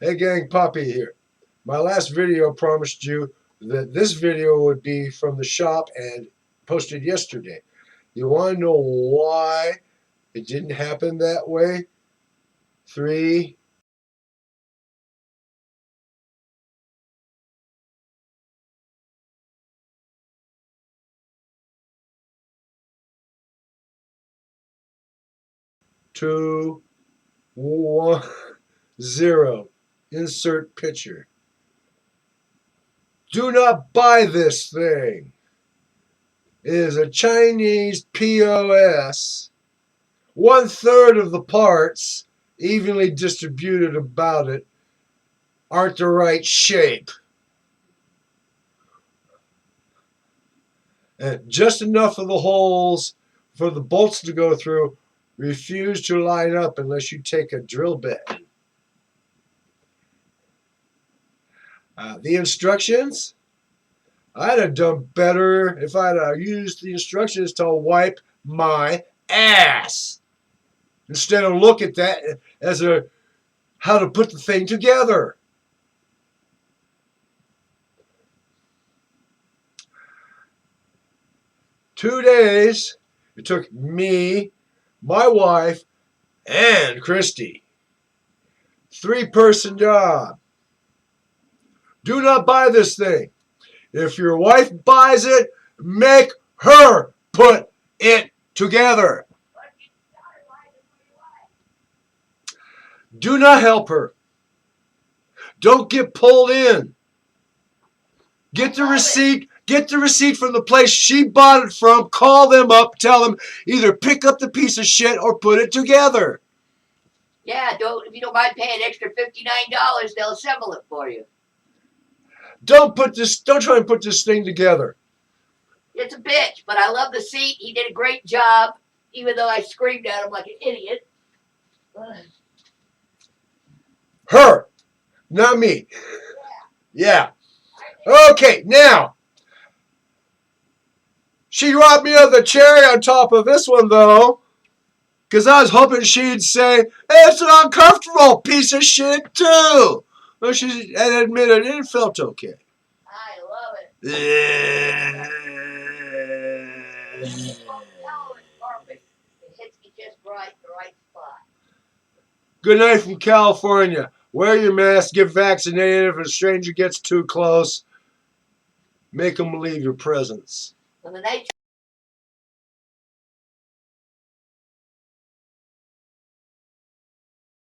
Hey gang, Poppy here. My last video promised you that this video would be from the shop and posted yesterday. You want to know why it didn't happen that way? 3, 2, 1, 0. Insert picture. Do not buy this thing. It is a Chinese P.O.S. 1/3 of the parts, evenly distributed about it, aren't the right shape. And just enough of the holes for the bolts to go through refuse to line up unless you take a drill bit. The instructions, I'd have done better if I'd have used the instructions to wipe my ass instead of look at that as how to put the thing together. Two days it took me, my wife, and Christy. 3-person job. Do not buy this thing. If your wife buys it, make her put it together. Do not help her. Don't get pulled in. Get the receipt. Get the receipt from the place she bought it from. Call them up. Tell them either pick up the piece of shit or put it together. Yeah, if you don't mind paying extra $59, they'll assemble it for you. Don't try and put this thing together. It's a bitch, but I love the seat. He did a great job, even though I screamed at him like an idiot. Her, not me. Yeah. Okay, now. She robbed me of the cherry on top of this one, though. Because I was hoping she'd say, hey, it's an uncomfortable piece of shit, too. Well, she admitted it felt okay. I love it. Perfect. It hits me just right, the right spot. Good night from California. Wear your mask, get vaccinated. If a stranger gets too close, make them leave your presence. When the night